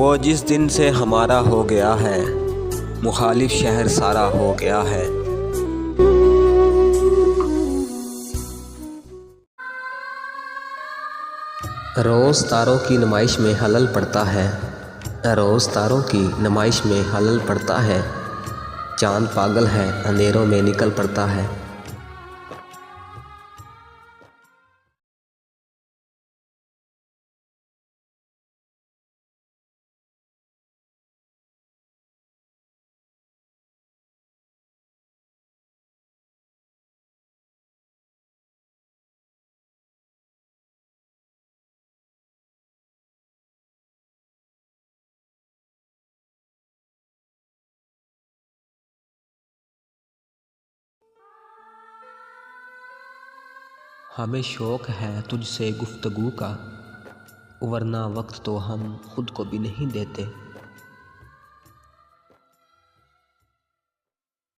वो जिस दिन से हमारा हो गया है, मुखालिफ शहर सारा हो गया है। रोज़ तारों की नुमाइश में हलल पड़ता है, रोज़ तारों की नुमाइश में हलल पड़ता है। चाँद पागल है, अंधेरों में निकल पड़ता है। हमें शौक़ है तुझसे गुफ्तगू का, वरना वक्त तो हम खुद को भी नहीं देते।